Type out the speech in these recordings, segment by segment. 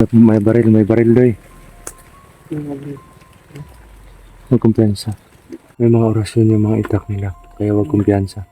May baril doy. Huwag kumpiyansa. May mga orasyon yung mga itak nila, kaya huwag kumpiyansa.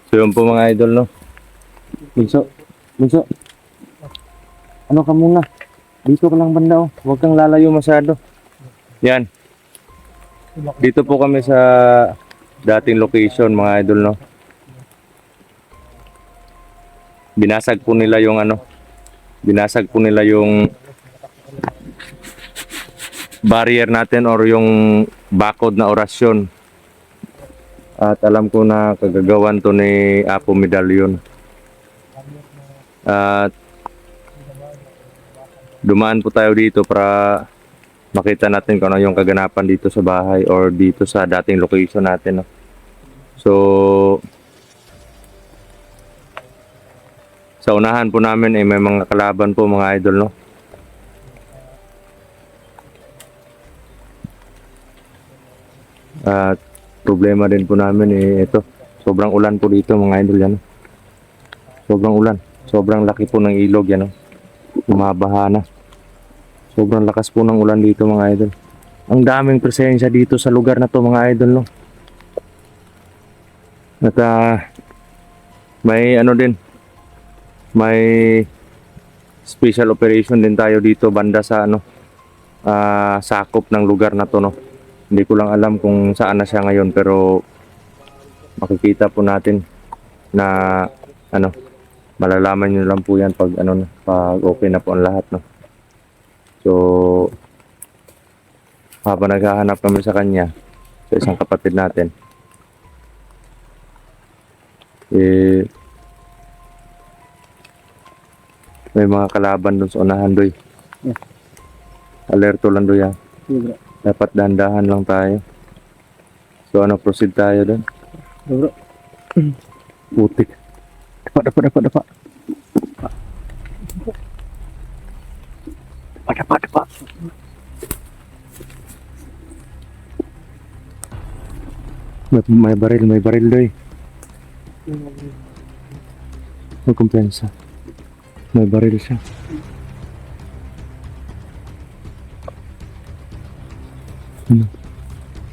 So yun po mga idol, no? Bunso, ano ka muna? Dito ka lang banda, oh. Huwag kang lalayo masyado. Yan. Dito po kami sa dating location mga idol, no? Binasag po nila yung barrier natin or yung bakod na orasyon. At alam ko na kagagawan to ni Apo Medallion. At dumaan po tayo dito para makita natin kung ano yung kaganapan dito sa bahay or dito sa dating location natin, no? So sa unahan po namin ay may mga kalaban po mga idol, no? At problema din po namin ito. Sobrang ulan po dito mga idol, yan. Sobrang ulan. Sobrang laki po ng ilog, yan. Bumabaha na. Sobrang lakas po ng ulan dito mga idol. Ang daming presensya dito sa lugar na to mga idol, no? At may may special operation din tayo dito banda sa sakop ng lugar na to, no? Hindi ko lang alam kung saan na siya ngayon, pero makikita po natin na malalaman nyo lang po yan pag pag okay na po ang lahat, no? So habang naghahanap kami sa kanya, sa isang kapatid natin, may mga kalaban dun sa unahan, doy. Alerto lang, doy, ha? Dapat dahan-dahan lang tayo. So proceed tayo dun. Bro. Putik. Dapat. May baril, doy. Huwag kumpiyansa. May baril siya.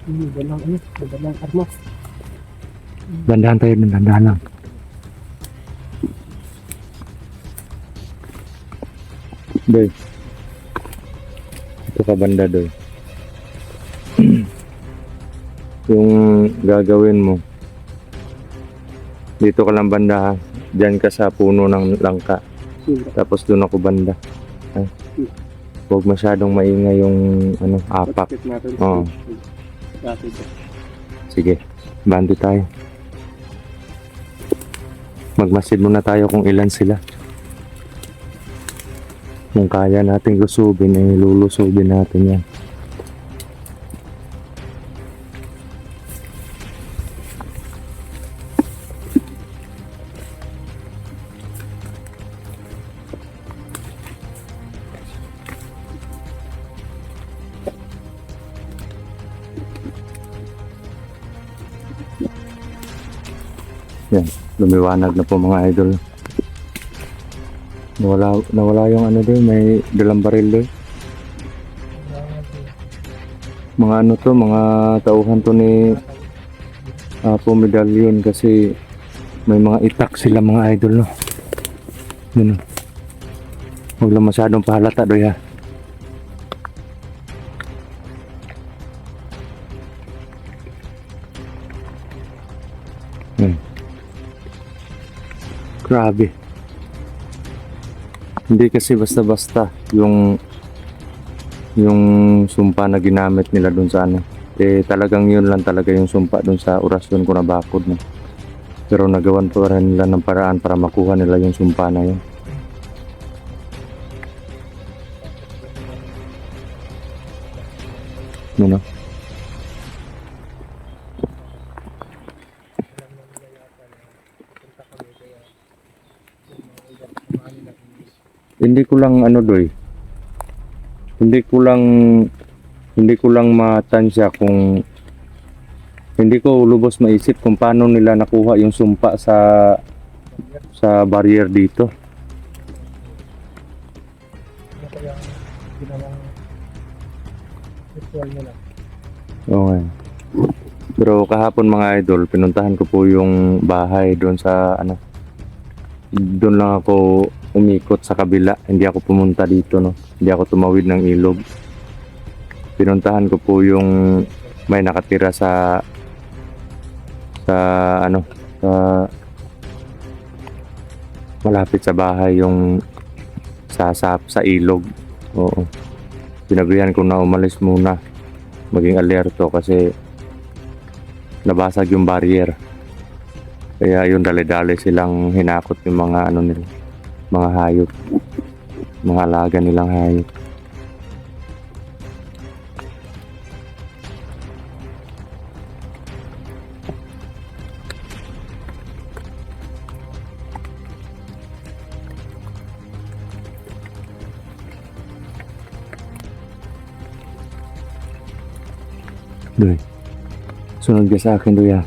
Dalang armas. Dandahan tayo ng dandahan lang. Doy. Ito ka banda, doy. Yung gagawin mo, dito ka lang banda, ha? Diyan ka sa puno ng langka. Tapos doon ako banda. Huwag masyadong maingay yung apak. Oo. Sige, bando tayo. Magmasid muna tayo kung ilan sila. Kung kaya natin lusubin, lulusubin natin yan. Yan, lumiwanag na po mga idol. Nawala yung ano doon, may dalang baril doon. Mga ano to, mga tauhan to ni Apo Medallion kasi may mga itak sila mga idol, no. Yun, no. Huwag lang masyadong pahalata doy, ha. Grabe. Hindi kasi basta-basta yung sumpa na ginamit nila dun sa ano. Eh talagang yun lang talaga yung sumpa dun sa orasyon ko na bakod, no. Pero nagawan pa rin nila ng paraan para makuha nila yung sumpa na yun. You know? Hindi ko lang ano doy. Hindi ko lang matansya kung hindi ko lubos maisip kung paano nila nakuha yung sumpa sa barrier dito. Ano kaya ginawang ritual nila? Okay. Pero kahapon mga idol, pinuntahan ko po yung bahay doon sa ano. Doon lang ako umikot sa kabila, hindi ako pumunta dito, no. Hindi ako tumawid ng ilog. Pinuntahan ko po yung may nakatira sa ano, malapit sa bahay yung sa ilog. Oo. Sinabihan ko na umalis muna, maging alerto kasi nabasag yung barrier. Kaya yun, dali-dali silang hinakot yung mga ano nila, mga hayop, mga alaga nilang hayop. Doy, sunod ka sa akin, Doy, ah.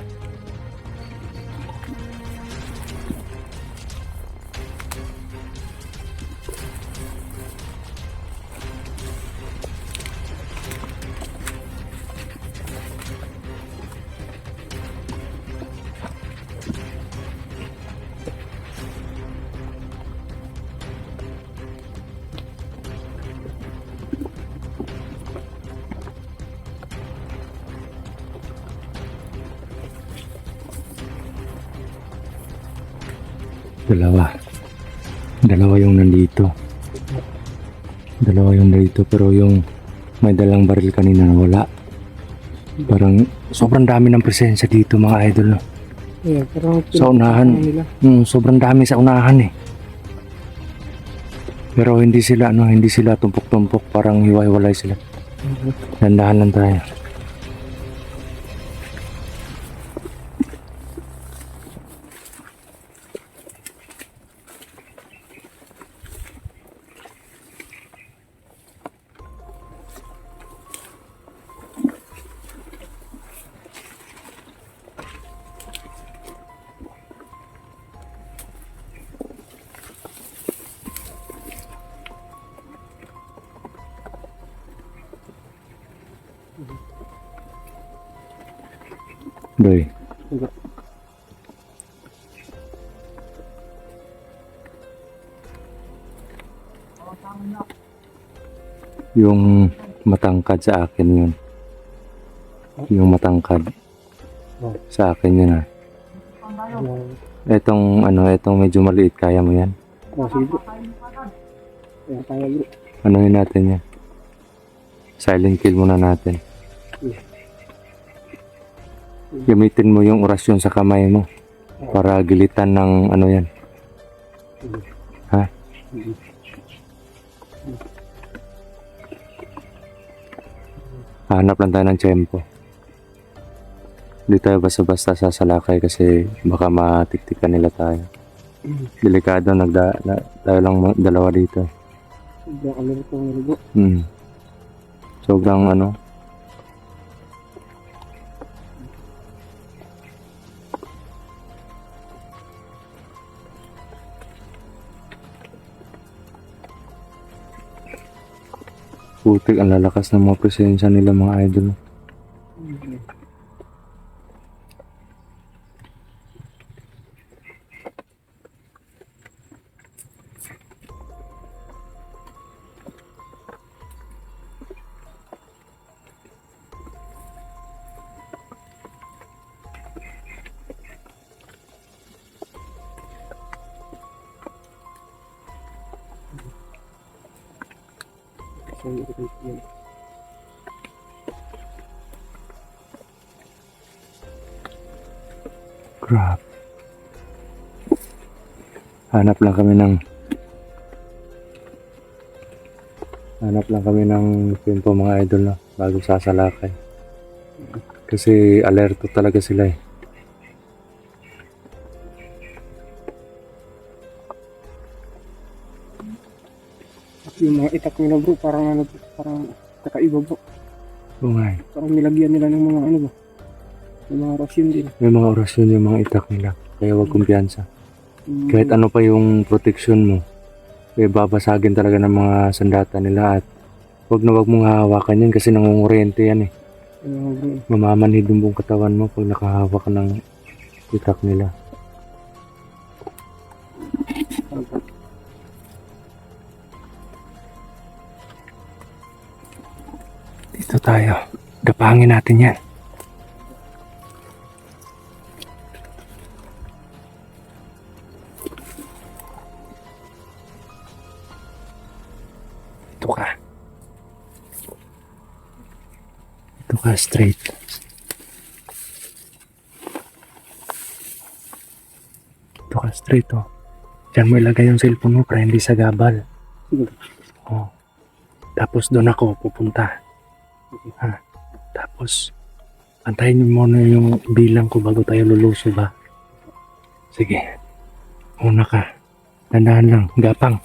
Dalawa yung nandito. Dalawa yung nandito, pero yung may dalang baril kanina nawala. Parang sobrang dami ng presensya dito mga idol, no? Yeah, pero Sa unahan. nila. Sobrang dami sa unahan, eh. Pero hindi sila tumpok-tumpok, parang hiwa-hiwalay sila. Dandahan lang tayo. Doy. Yung matangkad sa akin yun. Yung matangkad. Sa akin yun, ah. Etong medyo maliit, kaya mo yan? Sige bro. Kaya tayo bro. Anuhin natin yan. Silent kill muna natin. Gamitin mo yung orasyon sa kamay mo para gilitan ng ano yan. Ha? Hanap lang tayo ng tiyempo. Hindi tayo basta-basta sasalakay kasi baka matiktikan nila tayo. Delikado, tayo lang dalawa dito. Sobrang alert ng bro. Sobrang ano. putik, ang lalakas ng mga presensya nila mga idol. So, yun. Crap. Hanap lang kami ng tempo mga idol na bago sasalakay. Kasi alerto talaga sila eh. Yung mga itak nila bro, parang ano, parang kakaiba bro. Oo nga eh. Parang nilagyan nila ng mga ano ba, ng mga rasyon din. May mga orasyon yung mga itak nila. Kaya huwag kumpiyansa. Kahit ano pa yung protection mo, babasagin talaga ng mga sandata nila at wag mong hahawakan yan kasi nangungurente yan eh. Bro. Mamamanhid yung buong katawan mo pag nakahawak ka ng itak nila. Dito tayo. Gapangin natin yan. Ito ka. Ito ka straight. Ito ka straight oh. Diyan mo ilagay yung cellphone mo para hindi sa gabal. Sige. Oh. Tapos doon ako pupunta. Ha? Tapos antayin mo muna yung bilang ko bago tayo luluso ba? Sige. Una ka. Dandahan lang. Gapang.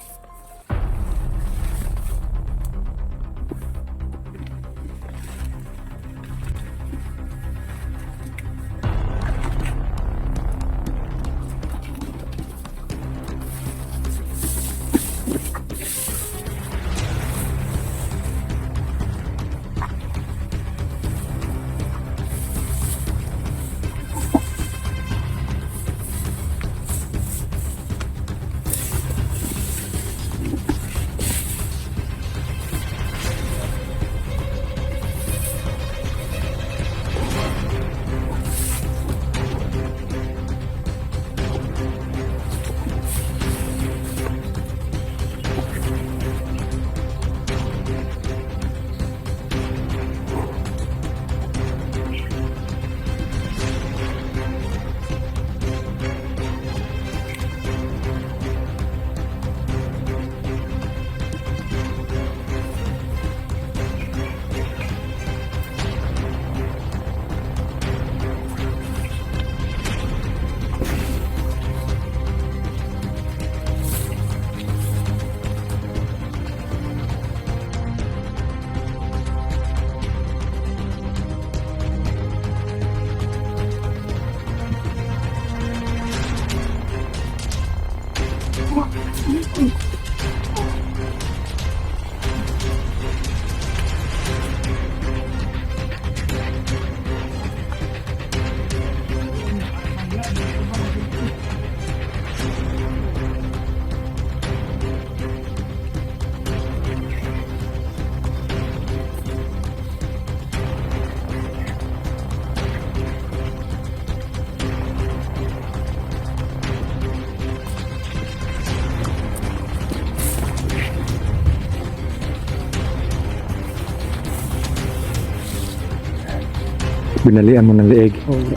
Binalian mo ng leeg. Oh, bro.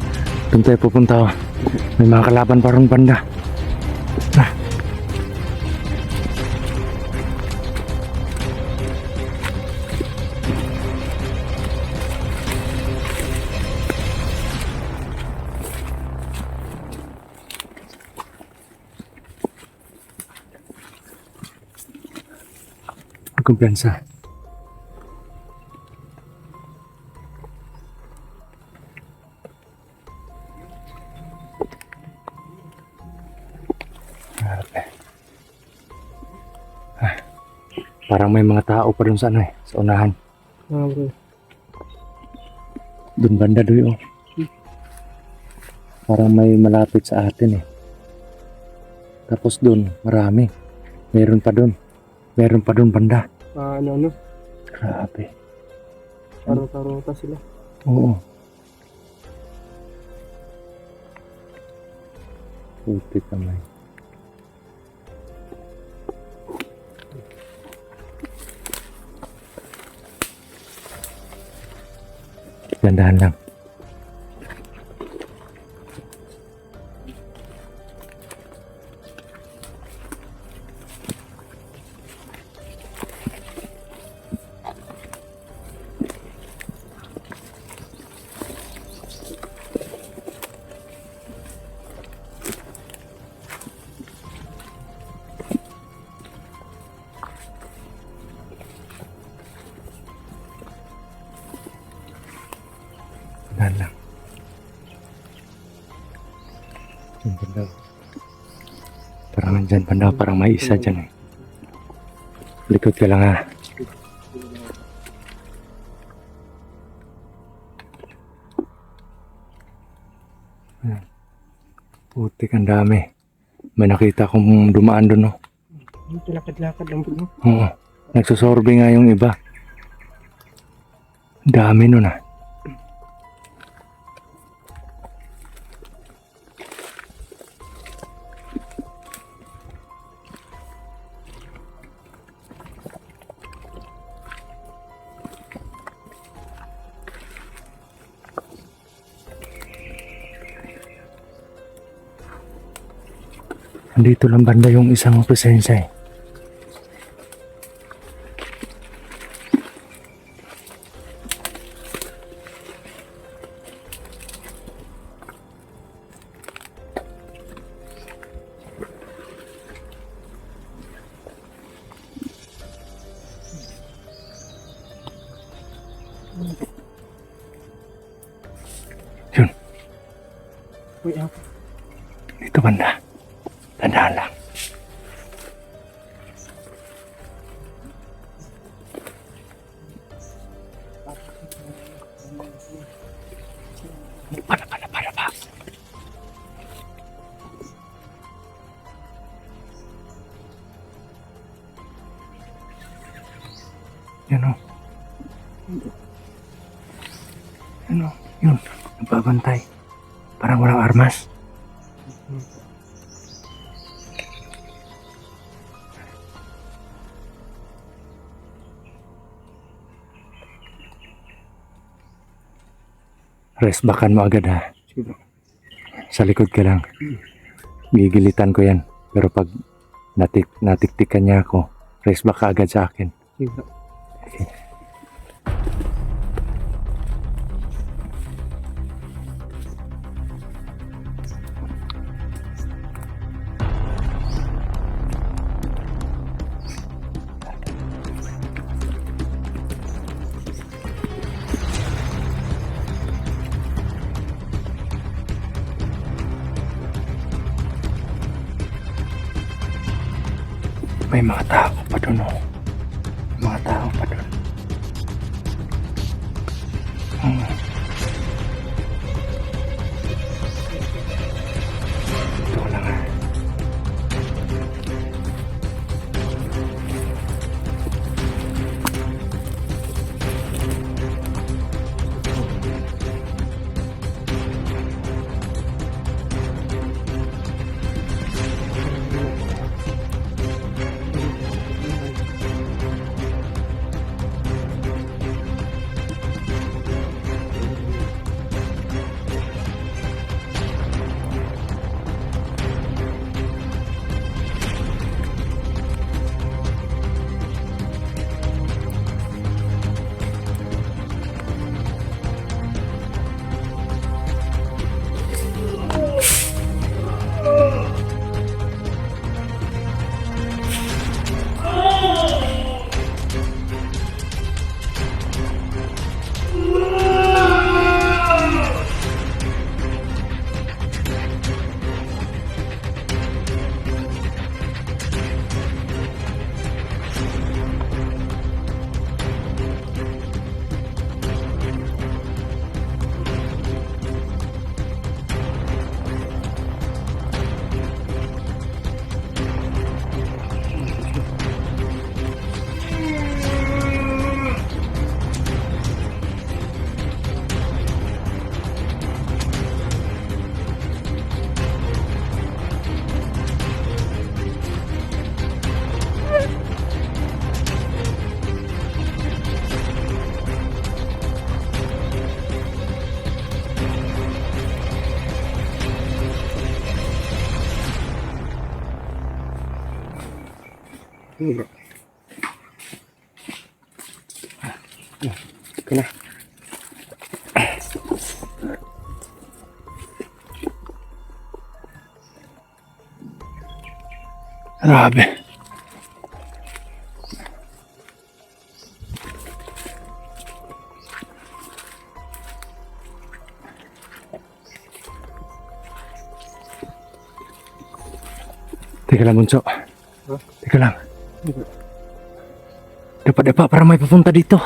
Doon tayo pupunta. Oh. May mga kalaban parang banda. Ah. Kumpiyansa. Parang may mga tao pa dun sa ano eh, sa unahan. Bro. Dun banda doy oh. Parang may malapit sa atin eh. Tapos dun, marami. Meron pa dun. Meron pa dun banda. Ano. Grabe. Karota sila. Oo. Puti kamay. Dandahan lang. Dandahan lang. Yung banda. Parang nandyan banda, parang may isa dyan eh. Likod ka lang ha. Ayan. Putik, ang dami. May nakita akong dumaan doon, no? Lakad-lakad lang bro. Oo. Nagsusorbe nga yung iba. Ang dami nun ah. Andito lang banda yung isang presensya eh. Yun, Uy, ako. dito banda. Tandaan lang. Para pa. Yan o. Yan o. Yun. Nagbabantay. Parang walang armas. Rest backan mo agad ha. Sige bro. Sa likod ka lang. Gigilitan ko yan. Pero pag natiktikan niya ako, rest back ka agad sa akin. Sige bro. May mga tao pa doon oh. Mga tao pa doon. Ito lang ha. Ano bro? Okay na. Grabe. Teka lang, Bunso. Huh? Teka lang. Dapat para may papunta dito.